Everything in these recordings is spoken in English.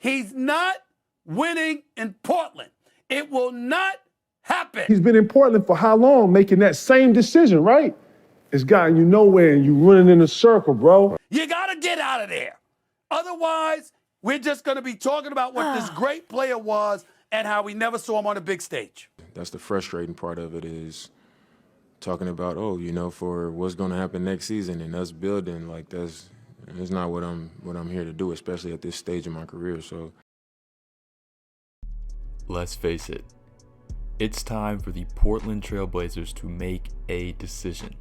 He's not winning in Portland. It will not happen. He's been in Portland for how long making that same decision, right? It's gotten you nowhere and you running in a circle, bro. You got to get out of there. Otherwise, we're just going to be talking about what this great player was and how we never saw him on a big stage. That's the frustrating part of it, is talking about, for what's going to happen next season and us building. Like, that's not what I'm here to do, especially at this stage of my career. So let's face it, it's time for the Portland Trail Blazers to make a decision.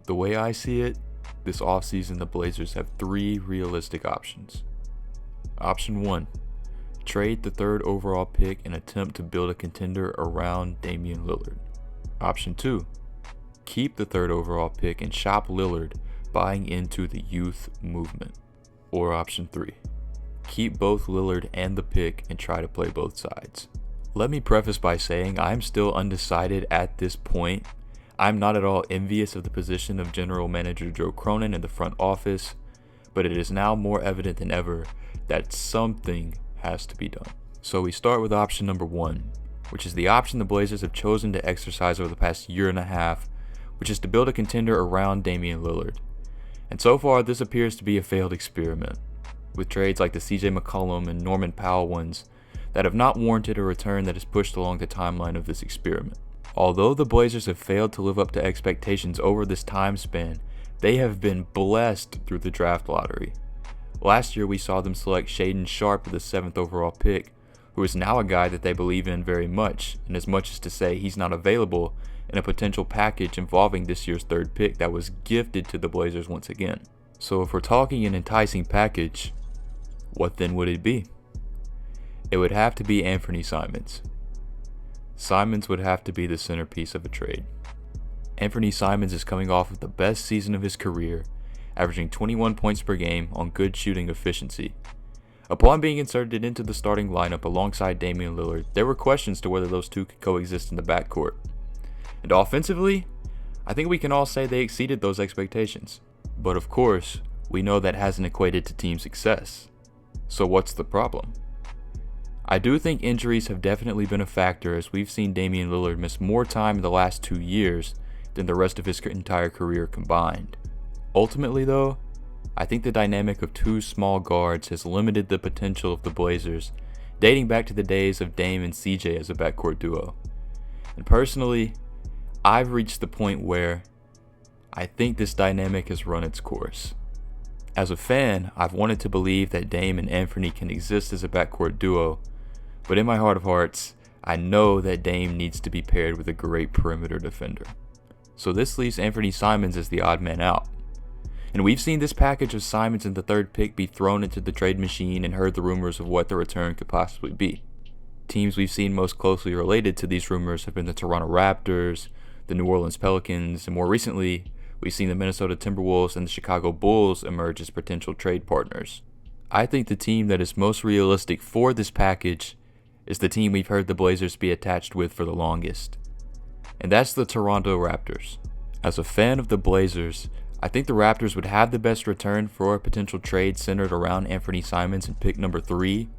The way I see it, this offseason the Blazers have 3 realistic options. Option 1, trade the 3rd overall pick and attempt to build a contender around Damian Lillard. Option 2, keep the 3rd overall pick and shop Lillard, buying into the youth movement. Or option 3, keep both Lillard and the pick and try to play both sides. Let me preface by saying I'm still undecided at this point. I'm not at all envious of the position of General Manager Joe Cronin in the front office, but it is now more evident than ever that something has to be done. So we start with option number 1, which is the option the Blazers have chosen to exercise over the past year and a half, which is to build a contender around Damian Lillard. And so far this appears to be a failed experiment, with trades like the CJ McCollum and Norman Powell ones that have not warranted a return that is pushed along the timeline of this experiment. Although the Blazers have failed to live up to expectations over this time span, they have been blessed through the draft lottery. Last year we saw them select Shaedon Sharpe with the 7th overall pick, who is now a guy that they believe in very much, and as much as to say he's not available in a potential package involving this year's 3rd pick that was gifted to the Blazers once again. So if we're talking an enticing package, what then would it be? It would have to be Anthony Simons. Simons would have to be the centerpiece of a trade. Anthony Simons is coming off of the best season of his career, averaging 21 points per game on good shooting efficiency. Upon being inserted into the starting lineup alongside Damian Lillard, there were questions to whether those two could coexist in the backcourt. And offensively, I think we can all say they exceeded those expectations. But of course, we know that hasn't equated to team success. So what's the problem? I do think injuries have definitely been a factor, as we've seen Damian Lillard miss more time in the last 2 years than the rest of his entire career combined. Ultimately though, I think the dynamic of 2 small guards has limited the potential of the Blazers, dating back to the days of Dame and CJ as a backcourt duo. And personally, I've reached the point where I think this dynamic has run its course. As a fan, I've wanted to believe that Dame and Anthony can exist as a backcourt duo, but in my heart of hearts, I know that Dame needs to be paired with a great perimeter defender. So this leaves Anthony Simons as the odd man out. And we've seen this package of Simons and the 3rd pick be thrown into the trade machine and heard the rumors of what the return could possibly be. Teams we've seen most closely related to these rumors have been the Toronto Raptors, the New Orleans Pelicans, and more recently, we've seen the Minnesota Timberwolves and the Chicago Bulls emerge as potential trade partners. I think the team that is most realistic for this package is the team we've heard the Blazers be attached with for the longest, and that's the Toronto Raptors. As a fan of the Blazers, I think the Raptors would have the best return for a potential trade centered around Anthony Simons and pick number 3,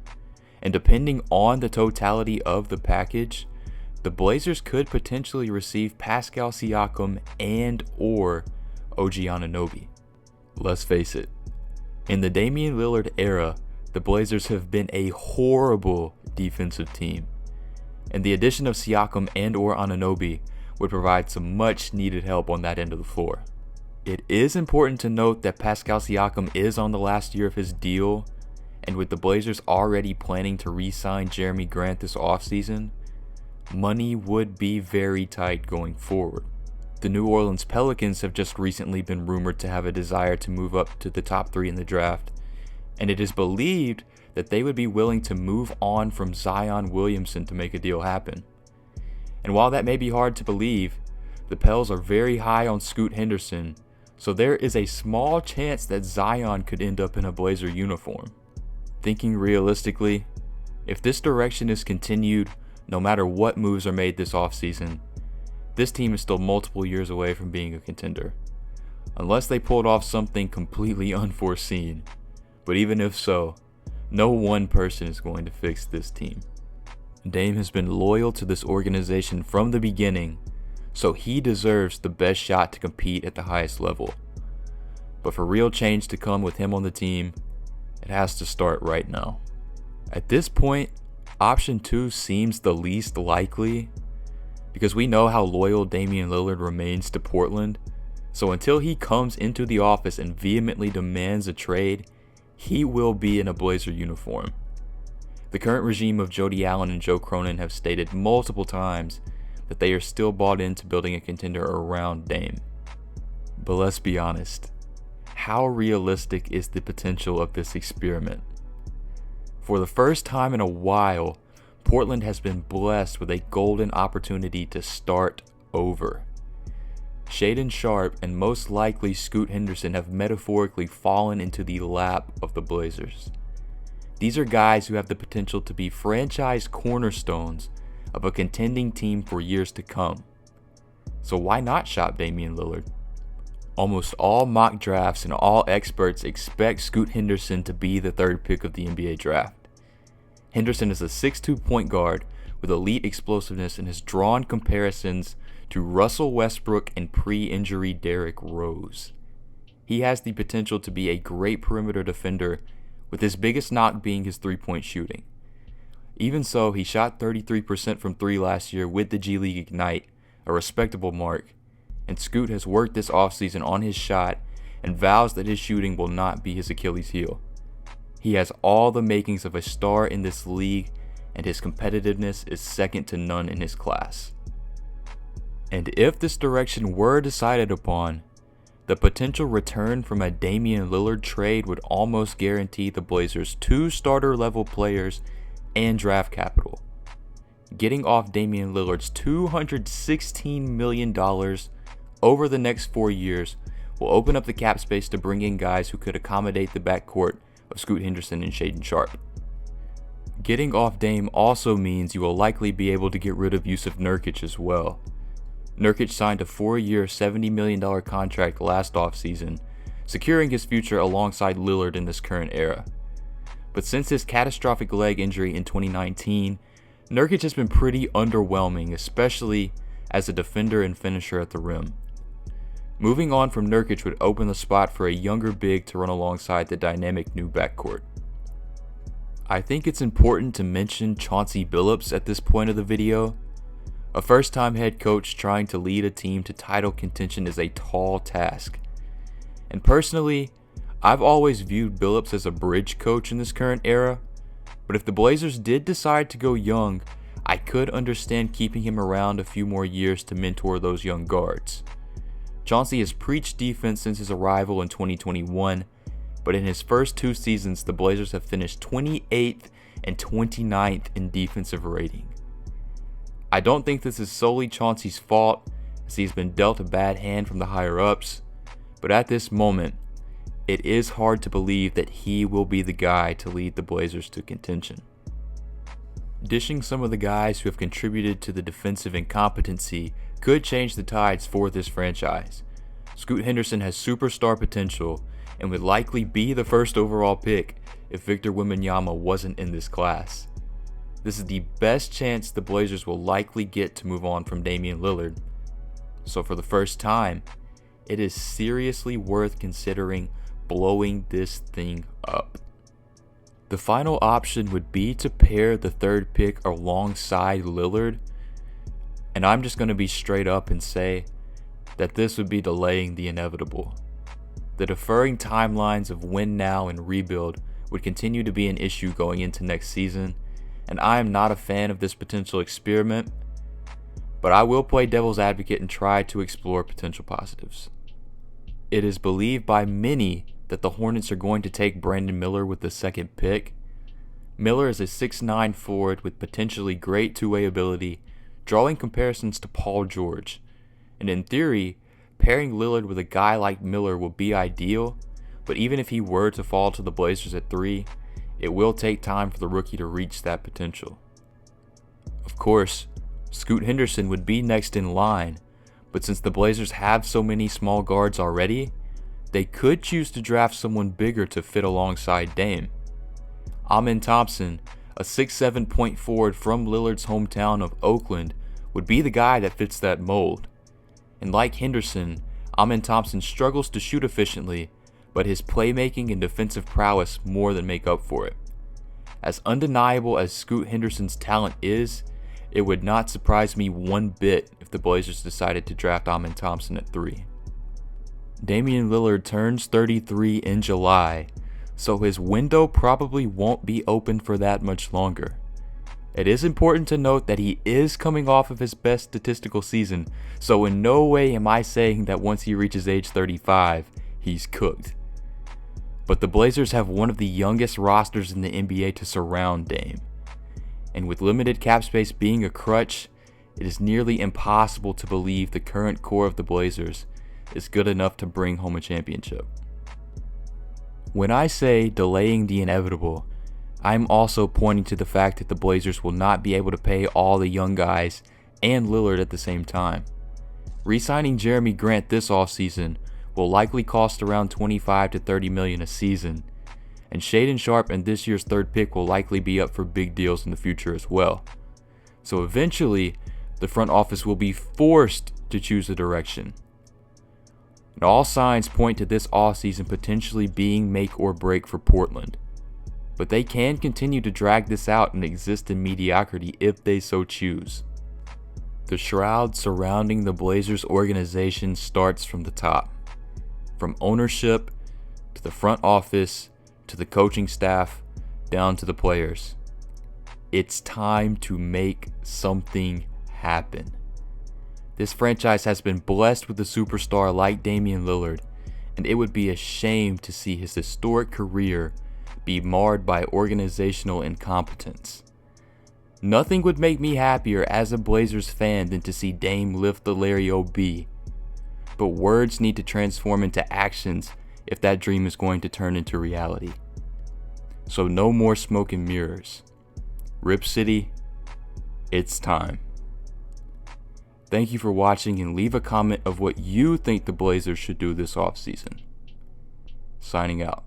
and depending on the totality of the package, the Blazers could potentially receive Pascal Siakam and or OG Anunoby. Let's face it, in the Damian Lillard era, the Blazers have been a horrible defensive team, and the addition of Siakam and or Anunoby would provide some much needed help on that end of the floor. It is important to note that Pascal Siakam is on the last year of his deal, and with the Blazers already planning to re-sign Jeremy Grant this offseason, money would be very tight going forward. The New Orleans Pelicans have just recently been rumored to have a desire to move up to the top 3 in the draft, and it is believed that they would be willing to move on from Zion Williamson to make a deal happen. And while that may be hard to believe, the Pels are very high on Scoot Henderson, so there is a small chance that Zion could end up in a Blazer uniform. Thinking realistically, if this direction is continued, no matter what moves are made this offseason, this team is still multiple years away from being a contender, unless they pulled off something completely unforeseen. But even if so, No one person is going to fix this team. Dame has been loyal to this organization from the beginning, so he deserves the best shot to compete at the highest level. But for real change to come with him on the team, it has to start right now. At this point, option 2 seems the least likely, because we know how loyal Damian Lillard remains to Portland, so until he comes into the office and vehemently demands a trade, he will be in a Blazer uniform. The current regime of Jody Allen and Joe Cronin have stated multiple times that they are still bought into building a contender around Dame. But let's be honest, how realistic is the potential of this experiment? For the first time in a while, Portland has been blessed with a golden opportunity to start over. Shaedon Sharpe and most likely Scoot Henderson have metaphorically fallen into the lap of the Blazers. These are guys who have the potential to be franchise cornerstones of a contending team for years to come. So why not shop Damian Lillard? Almost all mock drafts and all experts expect Scoot Henderson to be the 3rd pick of the NBA draft. Henderson is a 6'2" point guard with elite explosiveness and has drawn comparisons to Russell Westbrook and pre-injury Derrick Rose. He has the potential to be a great perimeter defender, with his biggest knock being his 3-point shooting. Even so, he shot 33% from 3 last year with the G League Ignite, a respectable mark, and Scoot has worked this offseason on his shot and vows that his shooting will not be his Achilles heel. He has all the makings of a star in this league, and his competitiveness is second to none in his class. And if this direction were decided upon, the potential return from a Damian Lillard trade would almost guarantee the Blazers 2 starter-level players and draft capital. Getting off Damian Lillard's $216 million over the next 4 years will open up the cap space to bring in guys who could accommodate the backcourt of Scoot Henderson and Shaedon Sharpe. Getting off Dame also means you will likely be able to get rid of Jusuf Nurkic as well. Nurkic signed a 4-year, $70 million contract last offseason, securing his future alongside Lillard in this current era. But since his catastrophic leg injury in 2019, Nurkic has been pretty underwhelming, especially as a defender and finisher at the rim. Moving on from Nurkic would open the spot for a younger big to run alongside the dynamic new backcourt. I think it's important to mention Chauncey Billups at this point of the video. A first-time head coach trying to lead a team to title contention is a tall task. And personally, I've always viewed Billups as a bridge coach in this current era, but if the Blazers did decide to go young, I could understand keeping him around a few more years to mentor those young guards. Chauncey has preached defense since his arrival in 2021, but in his first 2 seasons, the Blazers have finished 28th and 29th in defensive rating. I don't think this is solely Chauncey's fault, as he's been dealt a bad hand from the higher-ups, but at this moment, it is hard to believe that he will be the guy to lead the Blazers to contention. Dishing some of the guys who have contributed to the defensive incompetency could change the tides for this franchise. Scoot Henderson has superstar potential and would likely be the first overall pick if Victor Wembanyama wasn't in this class. This is the best chance the Blazers will likely get to move on from Damian Lillard. So for the first time, it is seriously worth considering blowing this thing up. The final option would be to pair the 3rd pick alongside Lillard, and I'm just going to be straight up and say that this would be delaying the inevitable. The deferring timelines of win now and rebuild would continue to be an issue going into next season, and I am not a fan of this potential experiment, but I will play devil's advocate and try to explore potential positives. It is believed by many that the Hornets are going to take Brandon Miller with the 2nd pick. Miller is a 6'9" forward with potentially great two-way ability, drawing comparisons to Paul George, and in theory, pairing Lillard with a guy like Miller will be ideal, but even if he were to fall to the Blazers at 3, it will take time for the rookie to reach that potential. Of course, Scoot Henderson would be next in line, but since the Blazers have so many small guards already, they could choose to draft someone bigger to fit alongside Dame. Amen Thompson, a 6'7" point forward from Lillard's hometown of Oakland, would be the guy that fits that mold. And like Henderson, Amen Thompson struggles to shoot efficiently, but his playmaking and defensive prowess more than make up for it. As undeniable as Scoot Henderson's talent is, it would not surprise me one bit if the Blazers decided to draft Amen Thompson at 3. Damian Lillard turns 33 in July, so his window probably won't be open for that much longer. It is important to note that he is coming off of his best statistical season, so in no way am I saying that once he reaches age 35, he's cooked. But the Blazers have one of the youngest rosters in the NBA to surround Dame. And with limited cap space being a crutch, it is nearly impossible to believe the current core of the Blazers is good enough to bring home a championship. When I say delaying the inevitable, I'm also pointing to the fact that the Blazers will not be able to pay all the young guys and Lillard at the same time. Re-signing Jeremy Grant this offseason will likely cost around $25 to $30 million a season, and Shaedon Sharpe and this year's third pick will likely be up for big deals in the future as well. So eventually, the front office will be forced to choose a direction. And all signs point to this offseason potentially being make or break for Portland. But they can continue to drag this out and exist in mediocrity if they so choose. The shroud surrounding the Blazers organization starts from the top. From ownership, to the front office, to the coaching staff, down to the players. It's time to make something happen. This franchise has been blessed with a superstar like Damian Lillard, and it would be a shame to see his historic career be marred by organizational incompetence. Nothing would make me happier as a Blazers fan than to see Dame lift the Larry O.B., but words need to transform into actions if that dream is going to turn into reality. So no more smoke and mirrors. Rip City, it's time. Thank you for watching, and leave a comment of what you think the Blazers should do this offseason. Signing out.